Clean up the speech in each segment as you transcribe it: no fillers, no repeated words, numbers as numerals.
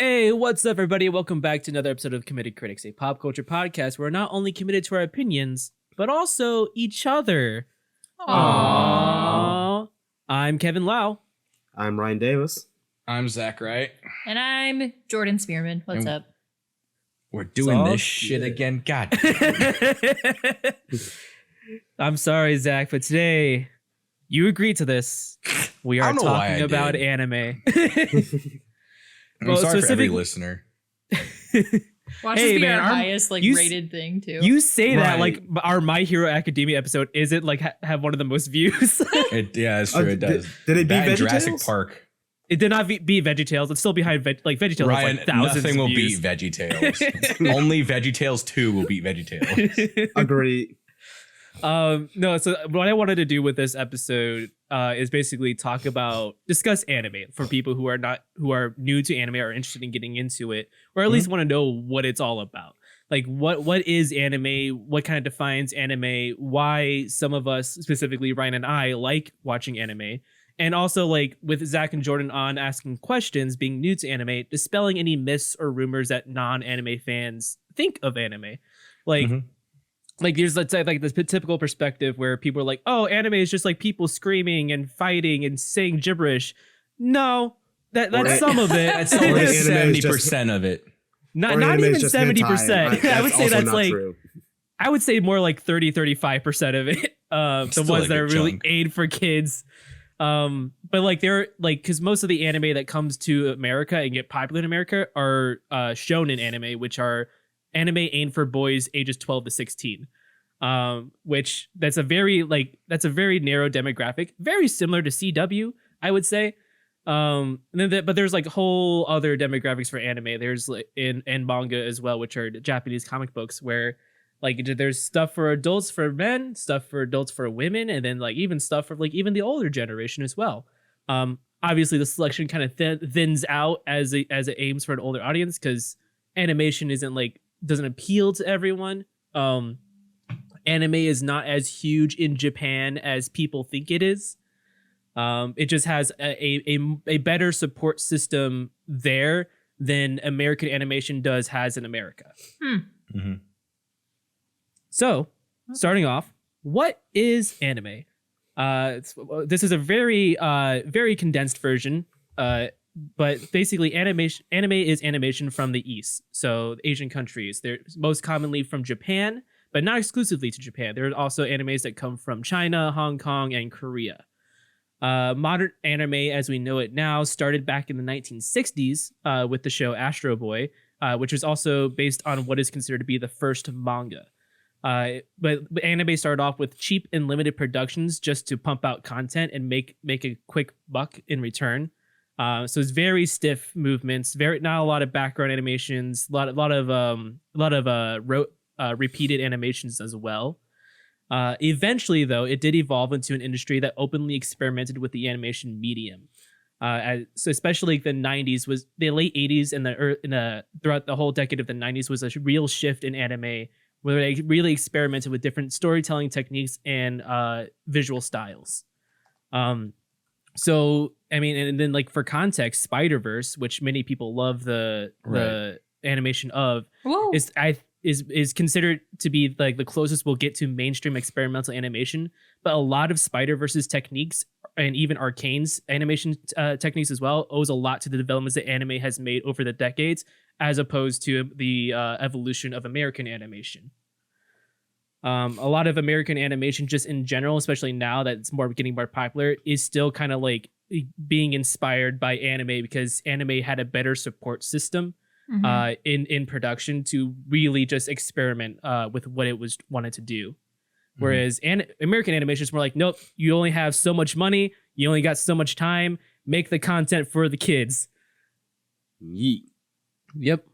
Hey, what's up, everybody? Welcome back to another episode of Committed Critics, a pop culture podcast where we're not only committed to our opinions, but also each other. Aww. I'm Kevin Lau. I'm Ryan Davis. I'm Zach Wright. And I'm Jordan Spearman. What's up? We're doing this shit again. God. I'm sorry, Zach, but today you agreed to this. We are talking about anime. I'm sorry for every listener. Watch this be our highest rated thing too. You say that like our My Hero Academia episode isn't like have one of the most views. Yeah, it's true. It does. Did it beat Jurassic Park? It did not beat VeggieTales. It's still behind VeggieTales. Ryan, like thousands nothing will of views. beat VeggieTales. Only VeggieTales 2 will beat VeggieTales. Agree. No, so what I wanted to do with this episode is basically discuss anime for people who are new to anime or interested in getting into it, or at least want to know what it's all about. Like what is anime? What kind of defines anime? Why some of us, specifically Ryan and I, like watching anime. And also, like, with Zac and Jordan on asking questions, being new to anime, dispelling any myths or rumors that non-anime fans think of anime. Like, like there's, let's say, like this typical perspective where people are like, oh, anime is just like people screaming and fighting and saying gibberish. No, that's some of it. That's only 70% of it. Not even 70%. I would say that's like, true. I would say more like 30-35% of it. The ones that are really aimed for kids. But like they're like, because most of the anime that comes to America and get popular in America are shonen anime, which are anime aimed for boys ages 12 to 16. Which that's a very narrow demographic, very similar to CW, I would say. But there's like whole other demographics for anime. There's like in manga as well, which are Japanese comic books where like there's stuff for adults for men, stuff for adults for women, and then like even stuff for like even the older generation as well. Obviously the selection kind of thins out as it aims for an older audience because animation doesn't appeal to everyone. Anime is not as huge in Japan as people think it is. It just has a better support system there than American animation has in America. So, starting off, what is anime? This is a very condensed version, but basically anime is animation from the East. So Asian countries, they're most commonly from Japan, but not exclusively to Japan. There are also animes that come from China, Hong Kong, and Korea. Modern anime, as we know it now, started back in the 1960s with the show Astro Boy, which was also based on what is considered to be the first manga. But anime started off with cheap and limited productions just to pump out content and make a quick buck in return. So it's very stiff movements, not a lot of background animations, a lot of repeated animations as well. Eventually, though, it did evolve into an industry that openly experimented with the animation medium. So especially the 90s was the late 80s and throughout the whole decade of the 90s was a real shift in anime where they really experimented with different storytelling techniques and visual styles. So, I mean, and then like for context, Spider-Verse, which many people love the animation of, is considered to be like the closest we'll get to mainstream experimental animation. But a lot of Spider-Verse's techniques and even Arcane's animation techniques as well owes a lot to the developments that anime has made over the decades, as opposed to the evolution of American animation. A lot of American animation, just in general, especially now that it's getting more popular, is still kind of like being inspired by anime because anime had a better support system in production to really just experiment with what it was wanted to do. Whereas American animation is more like, nope, you only have so much money, you only got so much time, make the content for the kids. Yeet. Yep.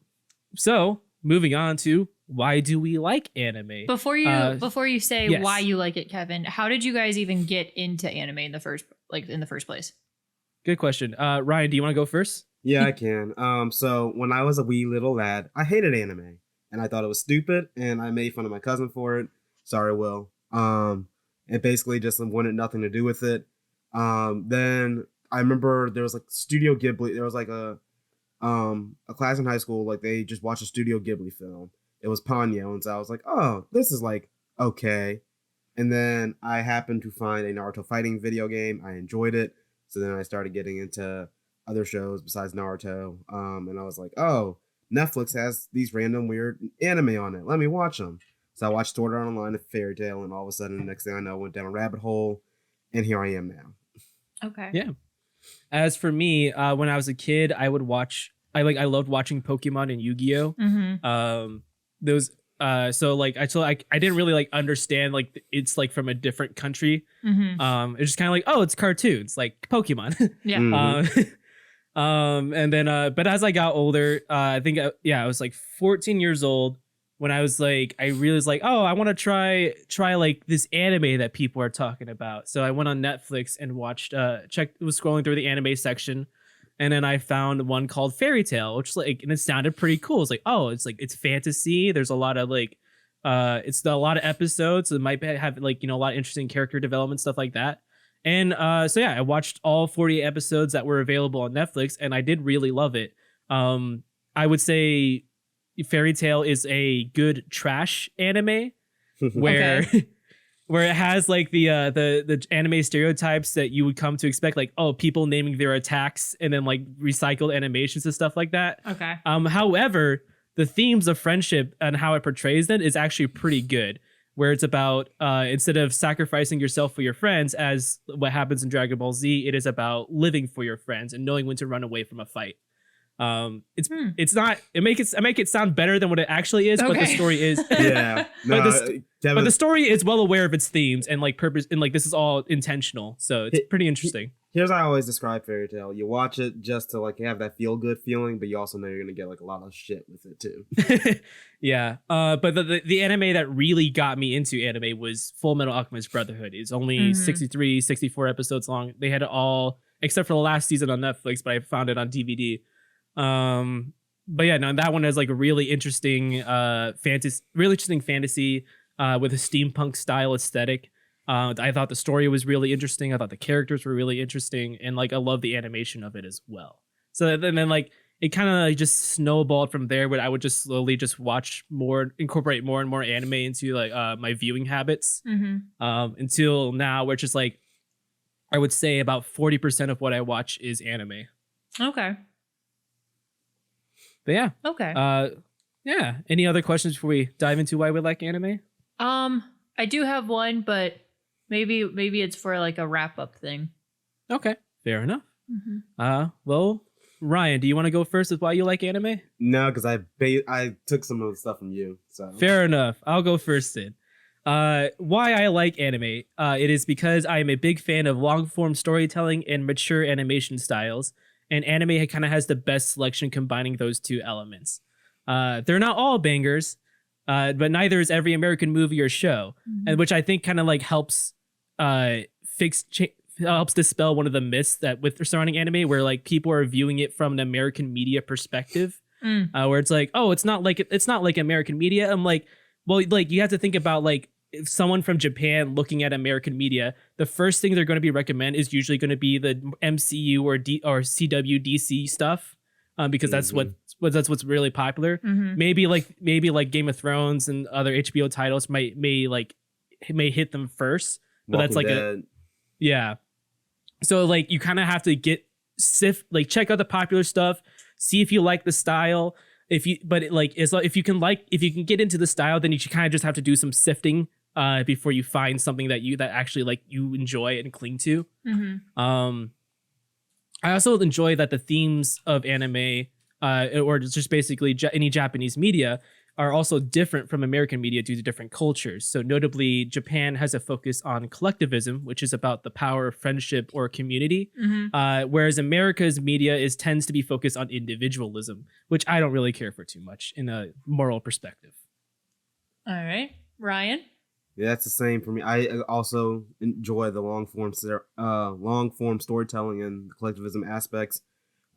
So moving on to why do we like anime? Before you say why you like it, Kevin, how did you guys even get into anime in the first place? Good question. Ryan, do you want to go first? Yeah, I can. So when I was a wee little lad, I hated anime and I thought it was stupid and I made fun of my cousin for it. Sorry, Will. And basically just wanted nothing to do with it. Then I remember there was like Studio Ghibli. There was like a class in high school, like they just watched a Studio Ghibli film. It was Ponyo, and so I was like, oh, this is like okay. And then I happened to find a Naruto fighting video game. I enjoyed it. So then I started getting into other shows besides Naruto. And I was like, oh, Netflix has these random weird anime on it. Let me watch them. So I watched Sword Art Online and Fairy Tail, and all of a sudden, the next thing I know, I went down a rabbit hole, and here I am now. Okay. Yeah. As for me, when I was a kid, I loved watching Pokemon and Yu-Gi-Oh. Those so like I didn't really like understand like it's like from a different country. It's just kind of like, oh, it's cartoons like Pokemon. Yeah. Mhm. And then but as I got older, I think I was like 14 years old when I was like, I realized like, oh, I want to try like this anime that people are talking about. So I went on Netflix and watched was scrolling through the anime section, and then I found one called Fairy Tale, which like, and it sounded pretty cool. It's like, oh, it's fantasy. There's a lot of like it's a lot of episodes. It might have like, a lot of interesting character development, stuff like that. And so yeah, I watched all 48 episodes that were available on Netflix, and I did really love it. I would say Fairy Tale is a good trash anime where where it has like the anime stereotypes that you would come to expect, like, oh, people naming their attacks and then like recycled animations and stuff like that. Okay. However, the themes of friendship and how it portrays them is actually pretty good, where it's about instead of sacrificing yourself for your friends, as what happens in Dragon Ball Z, it is about living for your friends and knowing when to run away from a fight. It's not, I make it sound better than what it actually is, but the story is Yeah. No, but the story is well aware of its themes and like purpose, and like this is all intentional, so it's pretty interesting. Here's how I always describe Fairy Tale. You watch it just to like have that feel good feeling, but you also know you're gonna get like a lot of shit with it too. Yeah. But the anime that really got me into anime was Full Metal Alchemist Brotherhood. It's only 63, 64 episodes long. They had it all except for the last season on Netflix, but I found it on DVD. But yeah, no, that one has like a really interesting fantasy with a steampunk style aesthetic. I thought the story was really interesting. I thought the characters were really interesting, and like I love the animation of it as well. So then like it kind of like just snowballed from there, but I would just slowly just incorporate more and more anime into like my viewing habits. Until now, where it's just like I would say about 40% of what I watch is anime. Okay. But yeah. Okay. Yeah. Any other questions before we dive into why we like anime? I do have one, but maybe it's for like a wrap up thing. Okay. Fair enough. Well, Ryan, do you want to go first with why you like anime? No, because I took some of the stuff from you. So Fair enough. I'll go first then. Why I like anime? It is because I am a big fan of long form storytelling and mature animation styles. And anime kind of has the best selection combining those two elements. They're not all bangers, but neither is every American movie or show, and which I think kind of like helps dispel one of the myths that with surrounding anime, where like people are viewing it from an American media perspective, where it's like, oh, it's not like American media. I'm like, well, like you have to think about like if someone from Japan looking at American media, the first thing they're going to be recommend is usually going to be the MCU or CW DC stuff, because that's what's really popular. Maybe like Game of Thrones and other HBO titles may hit them first, but that's like yeah. So like you kind of have to check out the popular stuff, see if you like the style. If you can get into the style, then you should kind of just have to do some sifting before you find something that actually like you enjoy and cling to. I also enjoy that the themes of anime or just basically any Japanese media are also different from American media due to different cultures. So notably, Japan has a focus on collectivism, which is about the power of friendship or community, whereas America's media tends to be focused on individualism, which I don't really care for too much in a moral perspective. All right, Ryan? Yeah, that's the same for me. I also enjoy the long form storytelling and the collectivism aspects,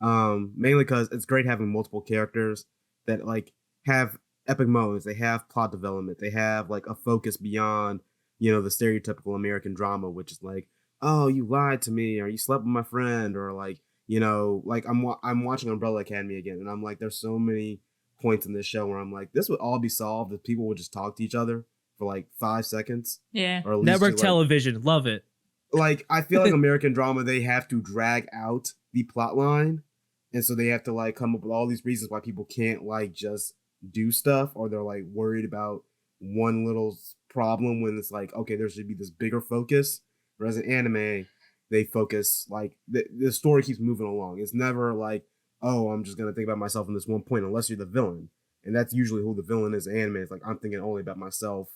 mainly because it's great having multiple characters that like have epic moments. They have plot development. They have like a focus beyond, the stereotypical American drama, which is like, oh, you lied to me, or you slept with my friend, or like Like I'm watching Umbrella Academy again, and I'm like, there's so many points in this show where I'm like, this would all be solved if people would just talk to each other for like 5 seconds. Yeah. Or at least Network just, like, television, love it. like I feel like American drama, they have to drag out the plot line, and so they have to like come up with all these reasons why people can't like just do stuff, or they're like worried about one little problem when it's like, okay, there should be this bigger focus. Whereas in anime, they focus like the story keeps moving along. It's never like, oh, I'm just gonna think about myself in this one point, unless you're the villain, and that's usually who the villain is in anime. It's like, I'm thinking only about myself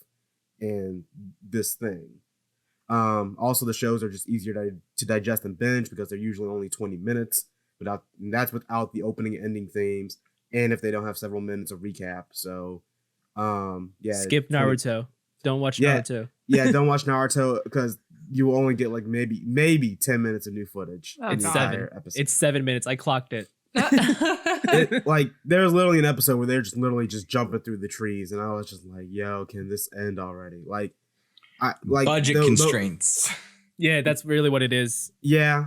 and this thing. Also, the shows are just easier to digest and binge because they're usually only 20 minutes. And that's without the opening and ending themes, and if they don't have several minutes of recap. So, yeah. Skip Naruto. Don't watch Naruto. Yeah, don't watch Naruto because you will only get like maybe 10 minutes of new footage. Oh, in It's the 7. entire episode. It's 7 minutes. I clocked it. Like there's literally an episode where they're just literally just jumping through the trees, and I was just like, yo, can this end already? Like, budget constraints. Yeah, that's really what it is. Yeah.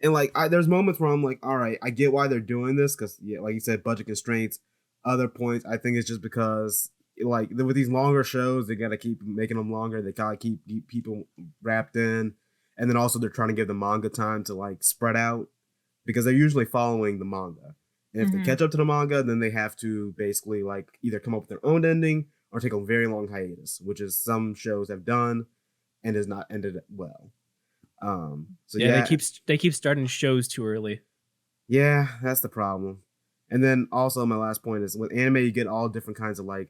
And like there's moments where I'm like, all right, I get why they're doing this, because yeah, like you said, budget constraints. Other points, I think it's just because like with these longer shows, they gotta keep making them longer. They gotta keep people wrapped in, and then also they're trying to give the manga time to like spread out, because they're usually following the manga. And if they catch up to the manga, then they have to basically like either come up with their own ending or take a very long hiatus, which is some shows have done and has not ended well. So yeah, they keep starting shows too early. Yeah, that's the problem. And then also my last point is with anime, you get all different kinds of like,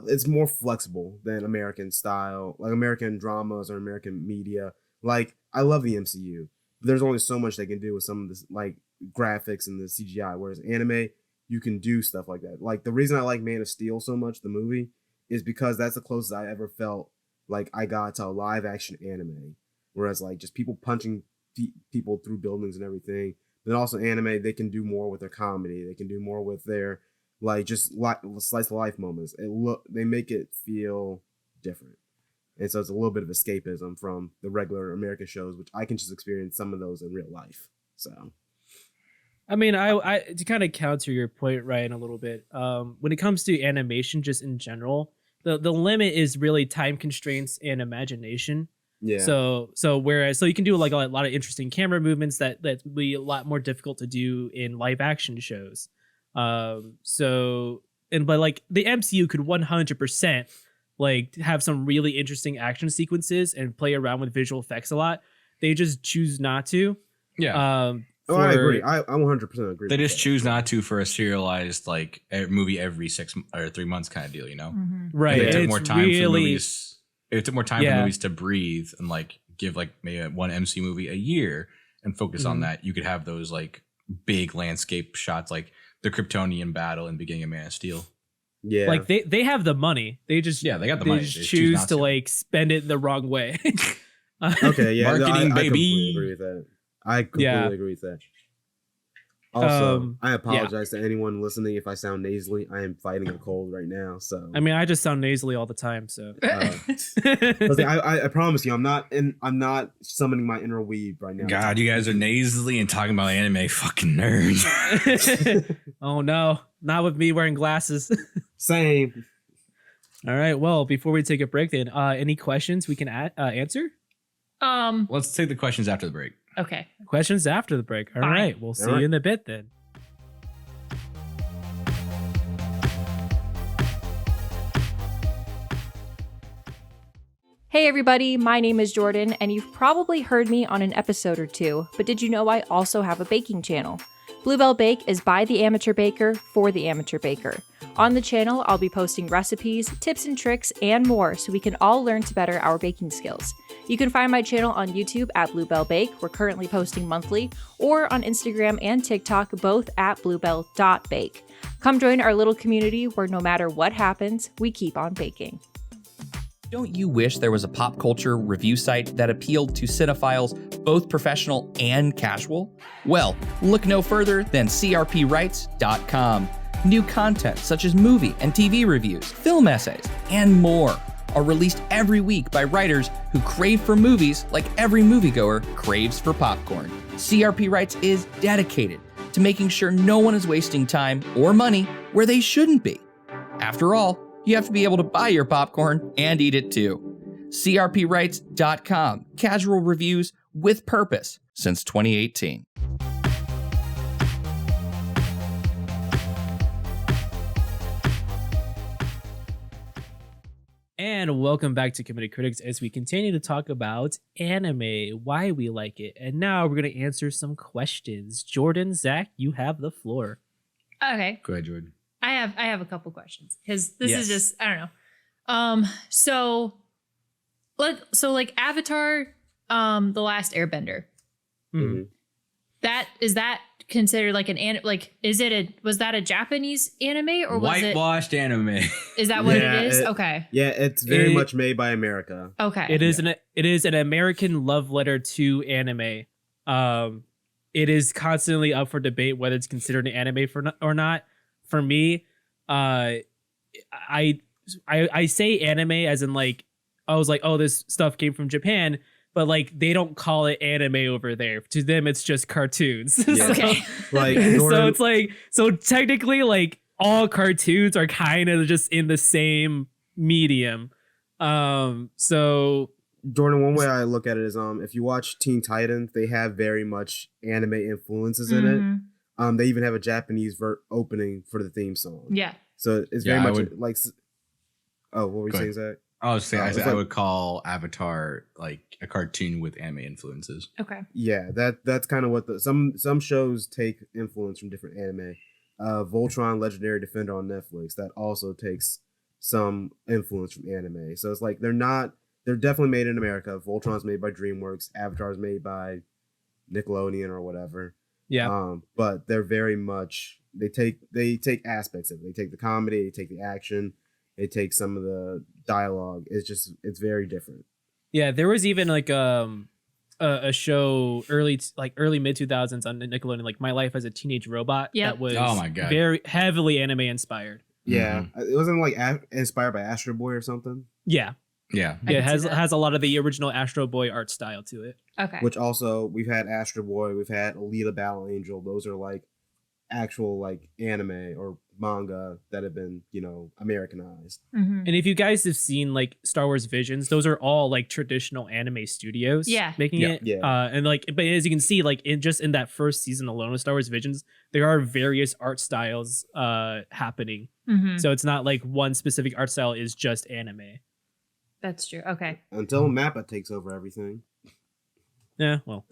it's more flexible than American style, like American dramas or American media. Like I love the MCU, but there's only so much they can do with some of this like graphics and the CGI. Whereas anime, you can do stuff like that. Like the reason I like Man of Steel so much, the movie, is because that's the closest I ever felt like I got to a live action anime. Whereas like just people punching people through buildings and everything. But also anime, they can do more with their comedy. They can do more with their like just slice of life moments. They make it feel different. And so it's a little bit of escapism from the regular American shows, which I can just experience some of those in real life. So, I mean, I to kind of counter your point, Ryan, a little bit. When it comes to animation, just in general, the limit is really time constraints and imagination. yeah. So you can do like a lot of interesting camera movements that would be a lot more difficult to do in live action shows. But like the MCU could 100% like have some really interesting action sequences and play around with visual effects a lot. They just choose not to. Yeah. I agree. I 100% agree. They with just that. choose not to for a serialized like movie every 6 or 3 months kind of deal, you know? Right. It took It's more time really, for movies. It took more time for Yeah. movies to breathe and like give like maybe one MC movie a year and focus on that. You could have those like big landscape shots, like the Kryptonian battle in the beginning of Man of Steel. Yeah. like they have the money. They just Yeah, they got the they money. just They just choose not to like spend it the wrong way. Okay, yeah. Marketing, I baby. completely agree with that. I completely agree with that. Also, I apologize to anyone listening if I sound nasally. I am fighting a cold right now, so I mean, I just sound nasally all the time, so. listen, I promise you, I'm not summoning my inner weeb right now. God, you guys are nasally and talking about anime, fucking nerds. Oh no, not with me wearing glasses. Same. All right, well, before we take a break then, any questions we can answer? Let's take the questions after the break. Okay. Questions after the break. All Fine. right, we'll see All right. you in a bit then. Hey everybody, my name is Jordan, and you've probably heard me on an episode or two, but did you know I also have a baking channel? Bluebell Bake is by the amateur baker for the amateur baker. On the channel, I'll be posting recipes, tips and tricks, and more so we can all learn to better our baking skills. You can find my channel on YouTube at Bluebell Bake, we're currently posting monthly, or on Instagram and TikTok, both at bluebell.bake. Come join our little community where no matter what happens, we keep on baking. Don't you wish there was a pop culture review site that appealed to cinephiles, both professional and casual? Well, look no further than crpwrites.com. New content such as movie and TV reviews, film essays, and more. are released every week by writers who crave for movies like every moviegoer craves for popcorn. CRP Writes is dedicated to making sure no one is wasting time or money where they shouldn't be. After all, you have to be able to buy your popcorn and eat it too. CRPWrites.com. Casual reviews with purpose since 2018. And welcome back to Committed Critics as we continue to talk about anime, why we like it. And now we're going to answer some questions. Jordan, Zach, you have the floor. Okay. Go ahead, Jordan. I have a couple questions because this Yes. is just, I don't know. So like Avatar, The Last Airbender. Mhm. Is that considered like was that a Japanese anime or was Whitewashed anime. is that what Yeah, it is? it- Okay. Yeah, it's very It- much made by America. Okay. It is an American love letter to anime. It is constantly up for debate whether it's considered an anime or not. For me, I say anime as in like I was like, oh, this stuff came from Japan, but like they don't call it anime over there. To them, it's just cartoons. Yeah. Okay. Like So Jordan, it's like technically like all cartoons are kind of just in the same medium. So Jordan, one way I look at it is if you watch Teen Titans, they have very much anime influences in it. Mhm. They even have a Japanese opening for the theme song. Yeah. So it's Yeah, very I much would- like. Oh, what were you Go saying, ahead. Zach? I was saying, it's I like- would call Avatar like a cartoon with anime influences. Okay. Yeah, that's kind of what some shows take influence from different anime. Voltron, Legendary Defender on Netflix, that also takes some influence from anime. So it's like they're definitely made in America. Voltron's made by DreamWorks, Avatar's made by Nickelodeon or whatever. yeah. But they're very much they take aspects of it. They take the comedy, they take the action, they take some of the dialogue. It's very different. Yeah, there was even like a show early mid 2000s on Nickelodeon, like My Life as a Teenage Robot. Yep. That was Oh my God. very heavily anime inspired. Yeah, it wasn't like inspired by Astro Boy or something. Yeah, Yeah. I yeah, it can see that. has a lot of the original Astro Boy art style to it. Okay. Which also we've had Astro Boy, we've had Alita Battle Angel. Those are like actual like anime or manga that have been Americanized. Mhm. And if you guys have seen like Star Wars Visions, those are all like traditional anime studios Yeah. making Yeah. it. Yeah. And like, but as you can see, like in that first season alone of Star Wars Visions, there are various art styles happening. Mhm. So it's not like one specific art style is just anime. That's true. Okay. Until Mappa takes over everything. Yeah, well,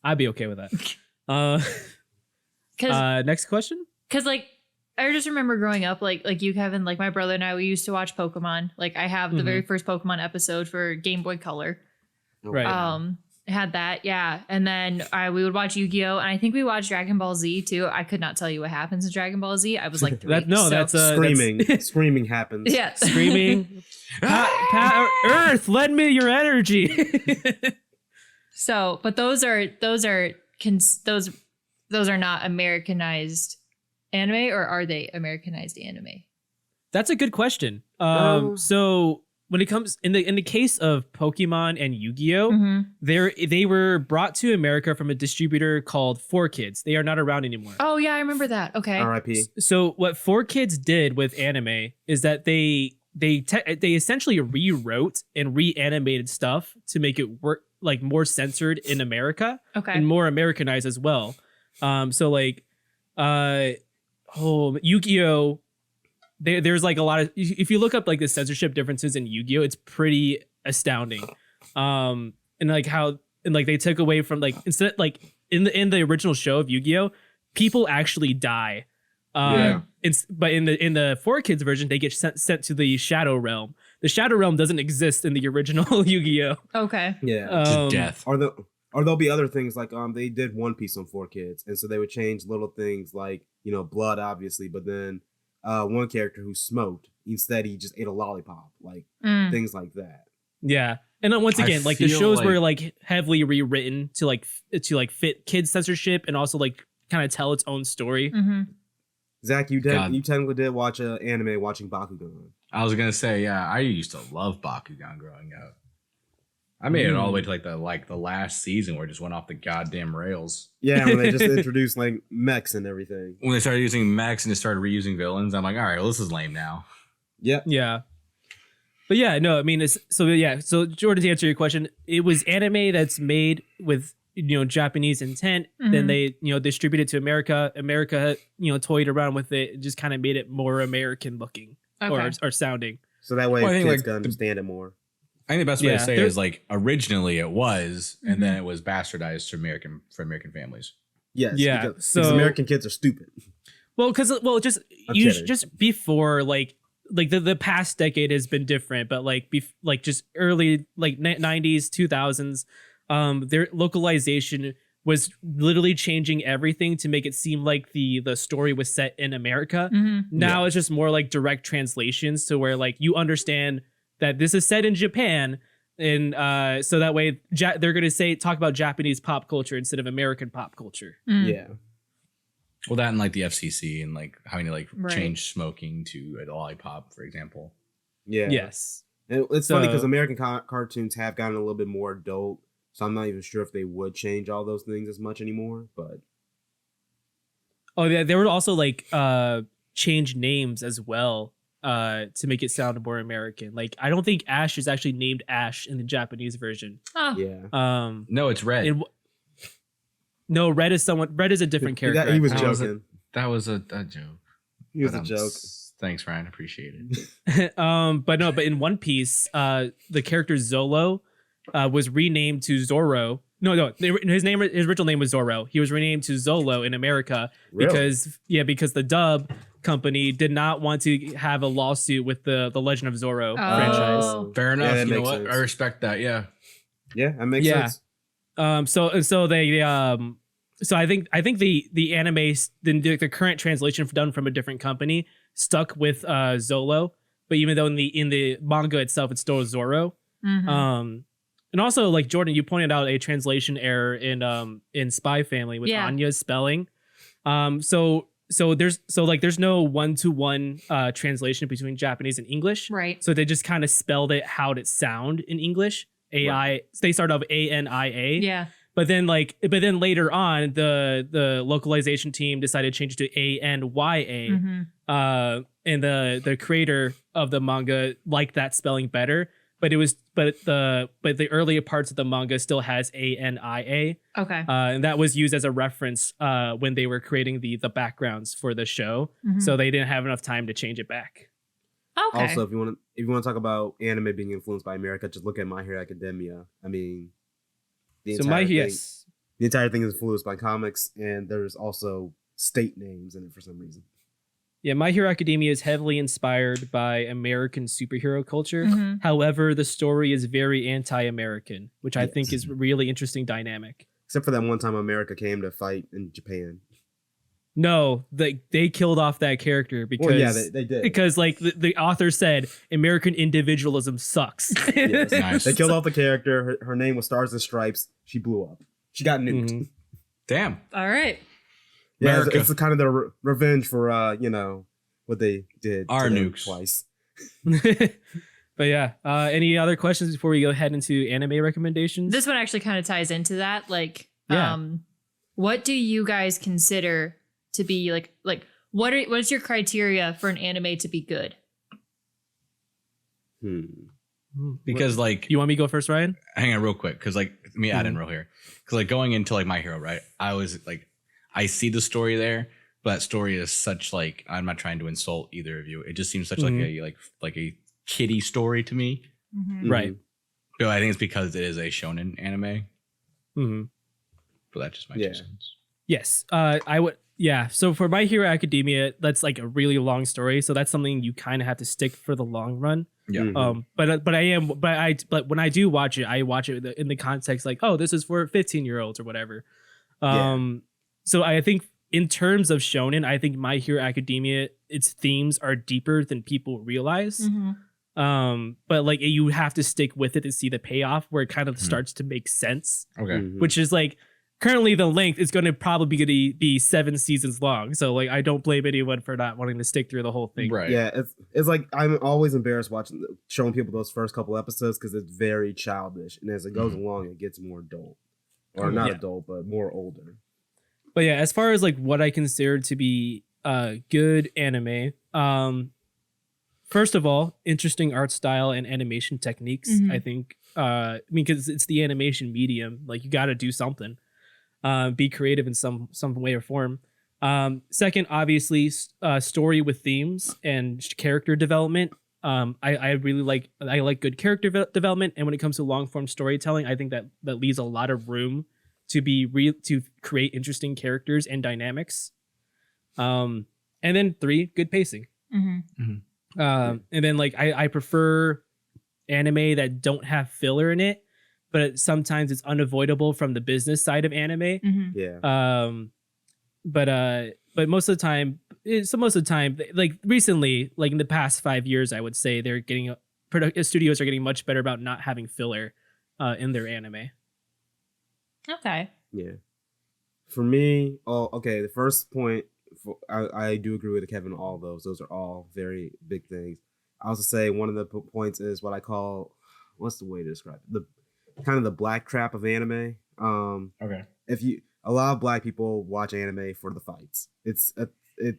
I'd be okay with that. Next question. Cause like I just remember growing up, like you, Kevin, like my brother and I, we used to watch Pokemon. Like I have the very first Pokemon episode for Game Boy Color. Right. I had that, yeah. And then we would watch Yu-Gi-Oh! And I think we watched Dragon Ball Z too. I could not tell you what happens in Dragon Ball Z. I was like 3. That's Screaming. Screaming happens. yeah. Screaming. Earth, lend me your energy. So, but those are not Americanized anime, or are they Americanized anime? That's a good question. Oh. So when it comes in the case of Pokemon and Yu-Gi-Oh, Mhm. they were brought to America from a distributor called 4Kids. They are not around anymore. Oh yeah, I remember that. Okay. R.I.P. So what 4Kids did with anime is that they essentially rewrote and reanimated stuff to make it work like more censored in America Okay. and more Americanized as well. So like Yu-Gi-Oh, there's like a lot of, if you look up like the censorship differences in Yu-Gi-Oh, it's pretty astounding. And like how they took away from like, instead like in the original show of Yu-Gi-Oh, people actually die. Yeah. But in the 4Kids version, they get sent to the Shadow Realm. The Shadow Realm doesn't exist in the original Yu-Gi-Oh. Okay. Yeah. Just death. Or there'll be other things like they did One Piece on 4Kids, and so they would change little things like blood, obviously, but then one character who smoked, instead he just ate a lollipop, like Mm. things like that. Yeah. And then once I again, like the feel shows like- were like heavily rewritten to fit kids censorship and also like kind of tell its own story. hmm Zach, you God. technically did watch an anime watching Bakugan. I was gonna say, yeah, I used to love Bakugan growing up. I made it all the way to the last season where it just went off the goddamn rails. Yeah, when they just introduced like mechs and everything. When they started using mechs and they started reusing villains, I'm like, all right, well, this is lame now. Yep. Yeah. But yeah, no, I mean, so Jordan, to answer your question, it was anime that's made with, Japanese intent. Then they, distribute it to America. America, toyed around with it and just kind of made it more American looking or sounding. So that way Well, I think, kids like, can understand it more. I think the best way to say it there- is like originally it was, and then it was bastardized for American families. Yes. Yeah, because so- American kids are stupid. Well, just I'm you kidding. just before like the past decade has been different, but like just early like 90s 2000s, their localization was literally changing everything to make it seem like the story was set in America. Now it's just more like direct translations to where like you understand that this is set in Japan, and so that way they're gonna talk about Japanese pop culture instead of American pop culture. Yeah. Well, that and like the FCC and like having to like Right. change smoking to a lollipop, for example. Yeah. Yes. And it's funny So- because American cartoons have gotten a little bit more adult, so I'm not even sure if they would change all those things as much anymore. But Oh yeah, they would also like change names as well to make it sound more American. Like I don't think Ash is actually named Ash in the Japanese version. Oh, yeah, No, it's red. No, Red is a different character. he was That was joking. That was a joke. He was But, a joke. Thanks, Ryan. Appreciate it. but in One Piece, the character Zolo was renamed to Zoro. No, his original name was Zoro. He was renamed to Zolo in America Really? because the dub company did not want to have a lawsuit with the Legend of Zorro franchise. Oh. Fair enough. that You know makes what? sense. I respect that. Yeah. Yeah, that makes Yeah. sense. So I think the anime the current translation done from a different company stuck with Zolo, but even though in the manga itself it's still Zoro. And also like Jordan, you pointed out a translation error in Spy Family with Yeah. Anya's spelling. So there's no 1-to-1 translation between Japanese and English. right. So they just kind of spelled it how it sound in English. AI. They start off ANIA. Yeah. But then later on, the localization team decided to change it to ANYA. And the creator of the manga liked that spelling better. But the earlier parts of the manga still has ANIA. Okay. And that was used as a reference when they were creating the backgrounds for the show. Mhm. So they didn't have enough time to change it back. Okay. Also, if you want to talk about anime being influenced by America, just look at My Hero Academia. I mean, the entire thing is influenced by comics, and there's also state names in it for some reason. Yeah, My Hero Academia is heavily inspired by American superhero culture. Mhm. However, the story is very anti-American, which I Yes. think is a really interesting dynamic. Except for that one time America came to fight in Japan. No, they killed off that character because Well, yeah, they did. because like the author said, American individualism sucks. Yes. Nice. They killed off the character. Her name was Stars and Stripes. She blew up. She got nuked. Mhm. Damn. All right. Yeah, America. it's kind of the revenge for what they did. Our to them nukes. twice. But yeah, any other questions before we go ahead into anime recommendations? This one actually kind of ties into that. Like, Yeah. what do you guys consider to be like what's your criteria for an anime to be good? Because like, You want me to go first, Ryan? hang on real quick. Because like, let me add in real here. Because like going into like My Hero, right? I was like, I see the story there, but that story is such like, I'm not trying to insult either of you. It just seems such like a kiddie story to me. Right. But I think it's because it is a shonen anime. Mm-hmm. But that's just my Yeah. 2 cents. Yes, I would. Yeah, so for My Hero Academia, that's like a really long story, so that's something you kind of have to stick for the long run. Yeah. Mhm. But when I do watch it, I watch it in the context like, oh, this is for 15-year-olds or whatever. So I think in terms of shonen, I think My Hero Academia, its themes are deeper than people realize. But like you have to stick with it to see the payoff where it kind of starts to make sense. Okay. Mhm. Which is like currently the length is going to probably be 7 seasons long. So like I don't blame anyone for not wanting to stick through the whole thing. Right. Yeah, it's like I'm always embarrassed showing people those first couple episodes because it's very childish, and as it goes along, it gets more adult, or not adult, but more older. But yeah, as far as like what I consider to be good anime, first of all, interesting art style and animation techniques. I think, because it's the animation medium, like you got to do something, be creative in some way or form. Second, obviously, story with themes and character development. I really like good character development, and when it comes to long form storytelling, I think that leaves a lot of room to create interesting characters and dynamics. And then 3, good pacing. And then like I prefer anime that don't have filler in it, but sometimes it's unavoidable from the business side of anime. Yeah. But most of the time, like recently, like in the past 5 years, I would say they're getting studios are getting much better about not having filler in their anime. Okay. Yeah. For me, the first point, I do agree with Kevin on all those. Those are all very big things. I also say one of the points is what I call, what's the way to describe it? The kind of the black trap of anime. Okay. A lot of black people watch anime for the fights. It's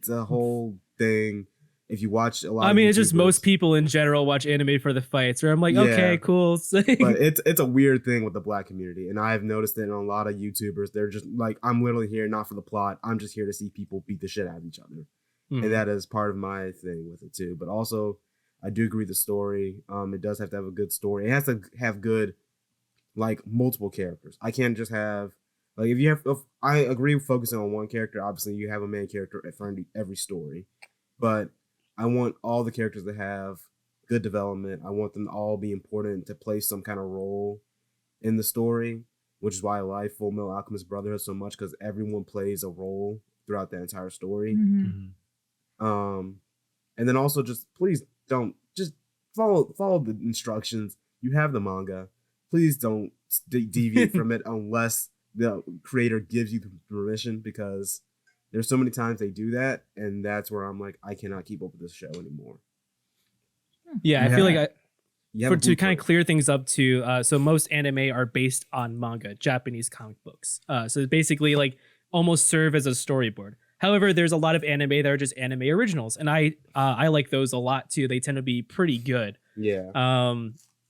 a whole thing. If you watch a lot, I mean, it's just most people in general watch anime for the fights. Where I'm like, okay, cool. But it's a weird thing with the black community, and I've noticed it in a lot of YouTubers. They're just like, I'm literally here not for the plot. I'm just here to see people beat the shit out of each other, and that is part of my thing with it too. But also, I do agree with the story. It does have to have a good story. It has to have good, like, multiple characters. I can't just have like I agree with focusing on one character. Obviously, you have a main character for every story, but I want all the characters to have good development. I want them to all be important, to play some kind of role in the story, which is why I like Full Metal Alchemist Brotherhood so much, because everyone plays a role throughout the entire story. And then also just please don't just follow the instructions. You have the manga. Please don't deviate from it unless the creator gives you the permission, because there's so many times they do that, and that's where I'm like, I cannot keep up with this show anymore. Yeah, I feel like to kind of clear things up too. So most anime are based on manga, Japanese comic books. So basically, like almost serve as a storyboard. However, there's a lot of anime that are just anime originals, and I like those a lot too. They tend to be pretty good. Yeah.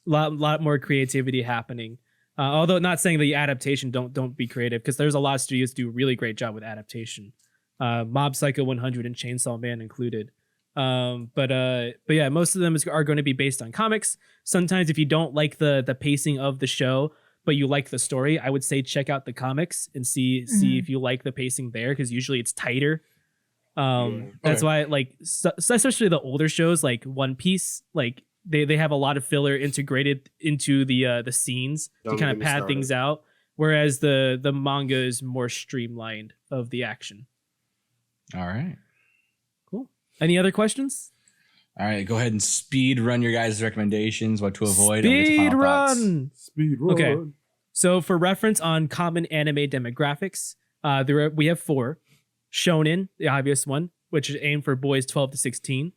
Lot more creativity happening. Although not saying the adaptation don't be creative, because there's a lot of studios do a really great job with adaptation. Mob Psycho 100 and Chainsaw Man included. But yeah, most of them are going to be based on comics. Sometimes if you don't like the pacing of the show, but you like the story, I would say check out the comics and see if you like the pacing there, because usually it's tighter. That's why, like, so especially the older shows like One Piece, like they have a lot of filler integrated into the scenes to kind of pad things out, whereas the manga is more streamlined of the action. All right. Cool. Any other questions? All right, go ahead and speed run your guys' recommendations, what to avoid. Speed run. Speed run. Okay. So for reference on common anime demographics, we have 4. Shonen, the obvious one, which is aimed for boys 12 to 16.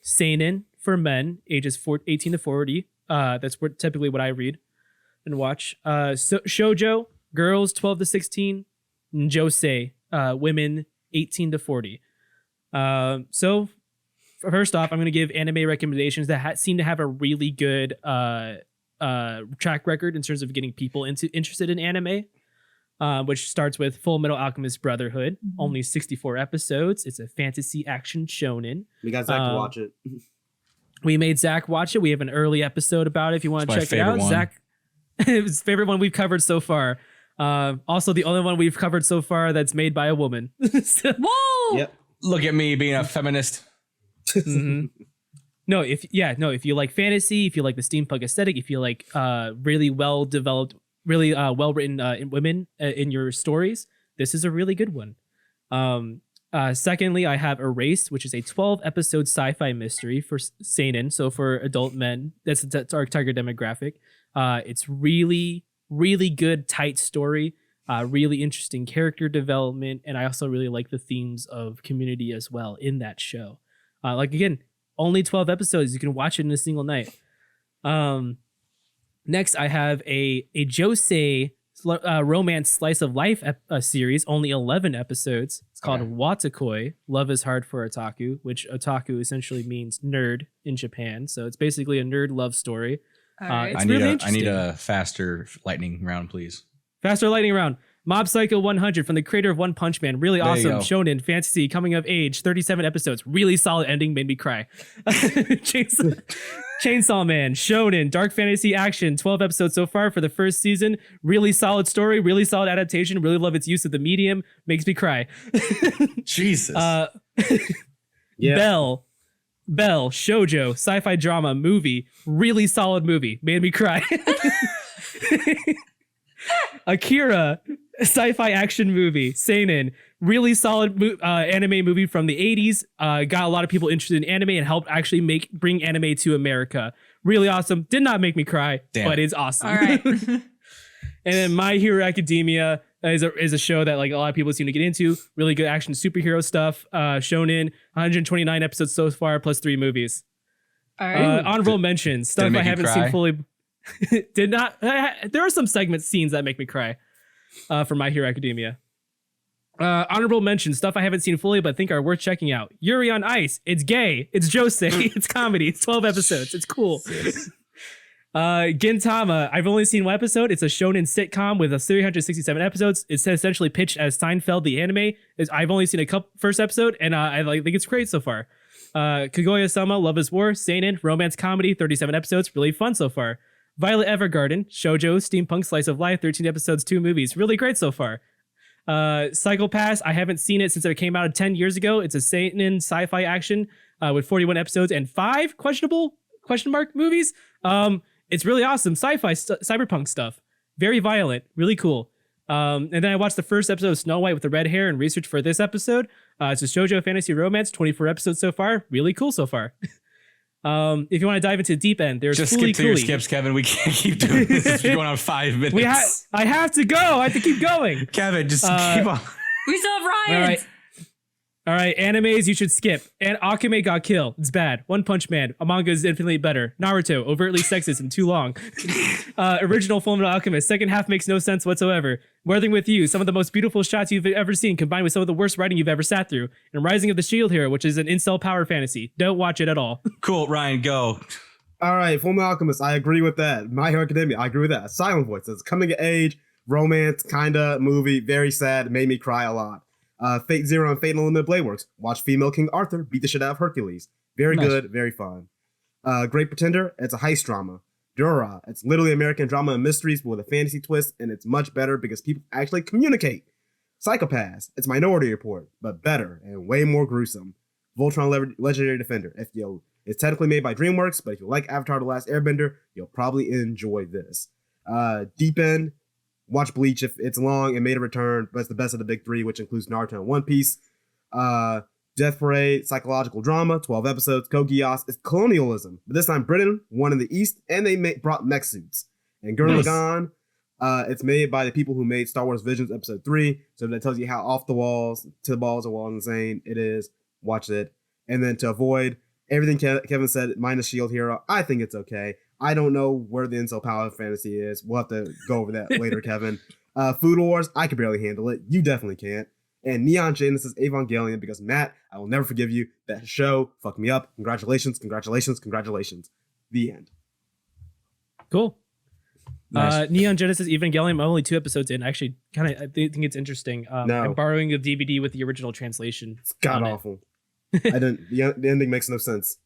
Seinen for men, ages 18 to 40. That's typically what I read and watch. Shoujo, girls 12 to 16. And Josei, women 18 to 40. So first off, I'm going to give anime recommendations that seem to have a really good track record in terms of getting people interested in anime, which starts with Full Metal Alchemist Brotherhood. Only 64 episodes. It's a fantasy action shonen. We got Zach to watch it. We made Zach watch it. We have an early episode about it if you want to check it out. One. Zach, it's favorite one we've covered so far. Also the only one we've covered so far that's made by a woman. Whoa! Yep. Look at me being a feminist. No, if you like fantasy, if you like the steampunk aesthetic, if you like really well developed, really well written women in your stories, this is a really good one. Secondly, I have Erased, which is a 12 episode sci-fi mystery for seinen, so for adult men. That's our target demographic. It's really good, tight story. Really interesting character development, and I also really like the themes of community as well in that show. Like again, only 12 episodes. You can watch it in a single night. Next, I have a Josei romance slice of life series, only 11 episodes. It's called Watakoi, Love is Hard for Otaku, which otaku essentially means nerd in Japan. So it's basically a nerd love story. All right. It's I really need interesting. a faster lightning round, please. Faster lightning round. Mob Psycho 100 from the creator of One Punch Man. Really There you awesome. go. Shonen, fantasy, coming of age, 37 episodes. Really solid ending, made me cry. Chainsaw Man, Shonen, dark fantasy action, 12 episodes so far for the first season. Really solid story, really solid adaptation. Really love its use of the medium. Makes me cry. Jesus. Yeah. Bell, shoujo, sci-fi drama, movie. Really solid movie. Made me cry. Akira, sci-fi action movie, seinen, really solid anime movie from the 80s. Got a lot of people interested in anime and helped actually bring anime to America. Really awesome. Did not make me cry, Damn. but it's awesome. All right. And then My Hero Academia is a show that like a lot of people seem to get into. Really good action superhero stuff. Shonen, 129 episodes so far, plus 3 movies. All right. Honorable mentions, stuff make I you haven't cry? seen fully. Did not. There are some scenes that make me cry from My Hero Academia. Honorable mentions, stuff I haven't seen fully but think are worth checking out. Yuri on Ice. It's gay. It's josei. It's comedy. It's 12 episodes. It's cool. Gintama. I've only seen one episode. It's a shonen sitcom with 367 episodes. It's essentially pitched as Seinfeld the anime. I've only seen first episode, and I think it's great so far. Kaguya-sama, Love is War, seinen, romance comedy, 37 episodes. Really fun so far. Violet Evergarden, shoujo, steampunk slice of life, 13 episodes, 2 movies. Really great so far. Cycle Pass, I haven't seen it since it came out 10 years ago. It's a seinen sci-fi action with 41 episodes and 5 questionable movies. It's really awesome sci-fi cyberpunk stuff. Very violent, really cool. And then I watched the first episode of Snow White with the red hair and research for this episode. It's a shoujo fantasy romance, 24 episodes so far. Really cool so far. If you want to dive into the deep end, there's Just Fooly skip through your Cooly. skips, Kevin. We can't keep doing this. It's been going on 5 minutes. I have to go. I have to keep going. Kevin, just keep on. We still have All Ryan. right. All right, animes you should skip. And Akame got killed. It's bad. One Punch Man. A manga is infinitely better. Naruto, overtly sexist and too long. Original Fullmetal Alchemist. Second half makes no sense whatsoever. Weathering with You. Some of the most beautiful shots you've ever seen, combined with some of the worst writing you've ever sat through. And Rising of the Shield Hero, which is an incel power fantasy. Don't watch it at all. Cool, Ryan, go. All right, Fullmetal Alchemist, I agree with that. My Hero Academia, I agree with that. Silent Voice, it's coming of age, romance, kinda movie, very sad, made me cry a lot. Fate Zero and Fate Unlimited Blade Works. Watch female King Arthur beat the shit out of Hercules. Very Nice. good, very fun. Great Pretender, it's a heist drama. Dura, it's literally American drama and mysteries but with a fantasy twist, and it's much better because people actually communicate. Psychopaths, it's Minority Report, but better and way more gruesome. Voltron Legendary Defender, it's technically made by DreamWorks, but if you like Avatar The Last Airbender, you'll probably enjoy this. Deep End, watch Bleach if it's long and made a return, but it's the best of the big 3, which includes Naruto and One Piece. Death Parade, psychological drama, 12 episodes. Code Geass, it's colonialism, but this time Britain won in the East, and they brought mech suits. And Gurren Lagann, it's made by the people who made Star Wars Visions Episode 3, so that tells you how off the walls, to the balls, or walls insane it is. Watch it. And then to avoid everything Kevin said, minus Shield Hero, I think it's okay. I don't know where the incel power fantasy is. We'll have to go over that later, Kevin. Food Wars, I can barely handle it. You definitely can't. And Neon Genesis Evangelion, because Matt, I will never forgive you. That show fucked me up. Congratulations, congratulations, congratulations. The end. Cool. Nice. Neon Genesis Evangelion, I'm only 2 episodes in. Actually, I think it's interesting. No. I'm borrowing the DVD with the original translation. It's god on it. awful. The ending makes no sense.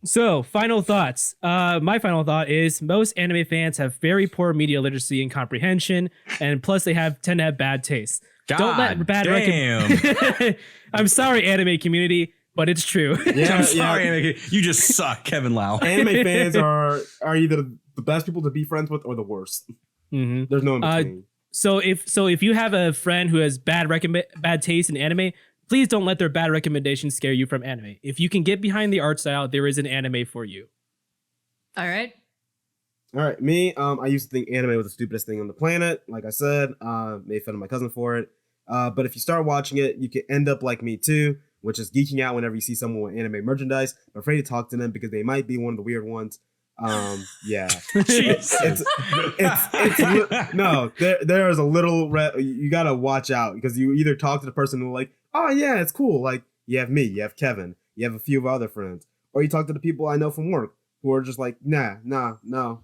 So, final thoughts. My final thought is most anime fans have very poor media literacy and comprehension, and plus they tend to have bad taste. Don't let bad damn. I'm sorry, anime community, but it's true. Yeah, I'm sorry, you just suck, Kevin Lau. Anime fans are either the best people to be friends with or the worst. Mm-hmm. There's no in between. So if you have a friend who has bad taste in anime, please don't let their bad recommendations scare you from anime. If you can get behind the art style, there is an anime for you. All right. All right, me. I used to think anime was the stupidest thing on the planet. Like I said, made fun of my cousin for it. But if you start watching it, you can end up like me too, which is geeking out whenever you see someone with anime merchandise. I'm afraid to talk to them because they might be one of the weird ones. Yeah. No. There is a little. You gotta watch out because you either talk to the person who like, oh yeah, it's cool. Like you have me, you have Kevin, you have a few of our other friends, or you talk to the people I know from work who are just like, no,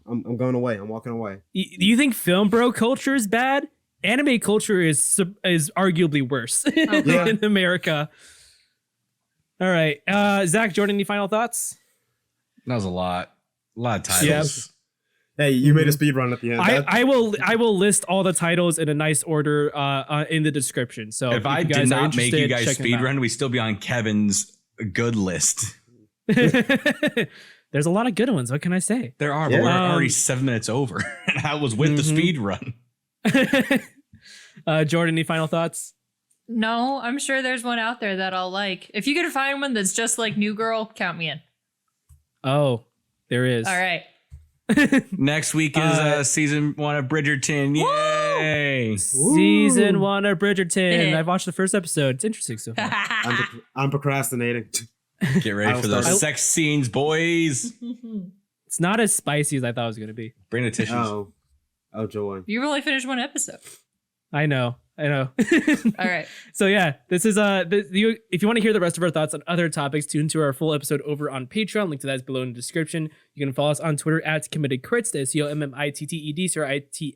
I'm going away. I'm walking away. Do you think film bro culture is bad? Anime culture is arguably worse in America. All right, Zach, Jordan, any final thoughts? That was a lot of titles. Hey, you made a speed run at the end. I will list all the titles in a nice order in the description. So if I did not make you guys speed run, we'd still be on Kevin's good list. There's a lot of good ones. What can I say? There are, but we're already 7 minutes over, and I was with the speed run. Jordan, any final thoughts? No, I'm sure there's one out there that I'll like. If you can find one that's just like New Girl, count me in. Oh, there is. All right. Next week is season 1 of Bridgerton. Yay! Season 1 of Bridgerton. I've watched the first episode. It's interesting so far. I'm procrastinating. Get ready for those sex scenes, boys. It's not as spicy as I thought it was going to be. Bring the tissues. Oh, joy. You've only finished one episode. I know. All right. So yeah, this is if you want to hear the rest of our thoughts on other topics, tune to our full episode over on Patreon. Link to that is below in the description. You can follow us on Twitter at Committed Crits, that's COMMITTED,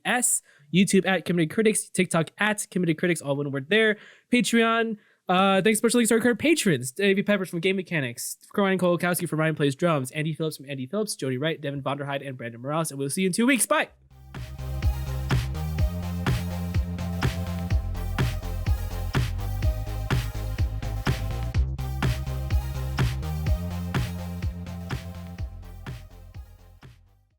YouTube at Committed Critics, TikTok at Committed Critics, all one word there. Patreon. Thanks especially to our current patrons: Davey Peppers from Game Mechanics, Ryan Kolakowski from Ryan Plays Drums, Andy Phillips from Andy Phillips, Jody Wright, Devin Vonderhyde, and Brandon Morales. And we'll see you in 2 weeks. Bye.